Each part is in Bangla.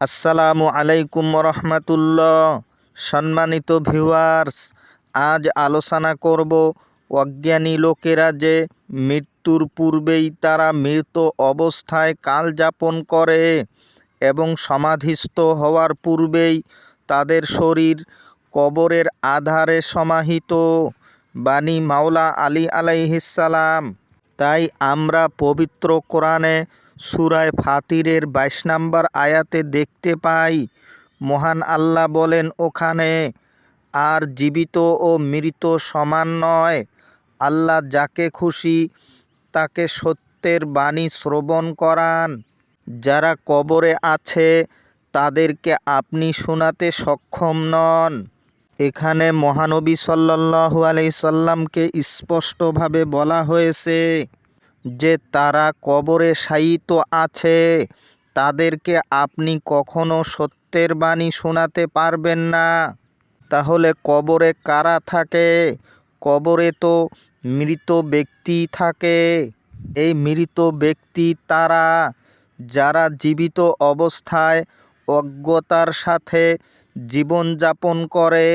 আসসালামু আলাইকুম রহমতুল্লাহ। সম্মানিত ভিউয়ার্স, আজ আলোচনা করব অজ্ঞানী লোকেরা যে মৃত্যুর পূর্বেই তারা মৃত অবস্থায় কাল যাপন করে এবং সমাধিস্থ হওয়ার পূর্বেই তাদের শরীর কবরের আধারে সমাহিত। বাণী মাওলা আলী আলাইহিসসালাম। তাই আমরা পবিত্র কোরআনে সূরা ফাতিরের 22 নম্বর আয়াতে দেখতে পাই, মহান আল্লাহ বলেন ওখানে, আর জীবিত ও মৃত সমান নয়। আল্লাহ যাকে খুশি তাকে সত্যের বাণী শ্রবণ করান। যারা কবরে আছে তাদেরকে আপনি শোনাতে সক্ষম নন। এখানে মহানবী সাল্লাল্লাহু আলাইহি সাল্লামকে স্পষ্টভাবে বলা হয়েছে যে তারা কবরে শায়িত আছে, তাদেরকে আপনি কখনো সত্যের বাণী শোনাতে পারবেন না। তাহলে কবরে কারা থাকে? কবরে তো মৃত ব্যক্তি থাকে। এই মৃত ব্যক্তি তারা যারা জীবিত অবস্থায় অজ্ঞতার সাথে জীবনযাপন করে।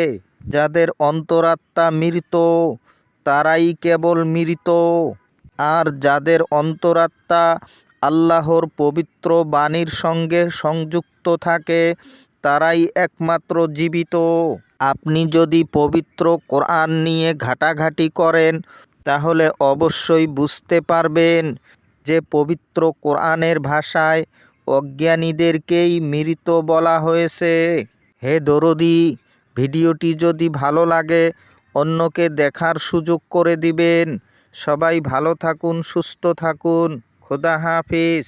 যাদের অন্তরাত্মা মৃত তারাই কেবল মৃত, আর যাদের অন্তরাত্মা আল্লাহর পবিত্র বাণীর সঙ্গে সংযুক্ত থাকে তারাই একমাত্র জীবিত। আপনি যদি পবিত্র কোরআন নিয়ে ঘাটাঘাটি করেন তাহলে অবশ্যই বুঝতে পারবেন যে পবিত্র কোরআনের ভাষায় অজ্ঞানীদেরকেই মৃত বলা হয়েছে। হে দরদি, ভিডিওটি যদি ভালো লাগে অন্যকে দেখার সুযোগ করে দিবেন। সবাই ভালো থাকুন, সুস্থ থাকুন। খোদা হাফেজ।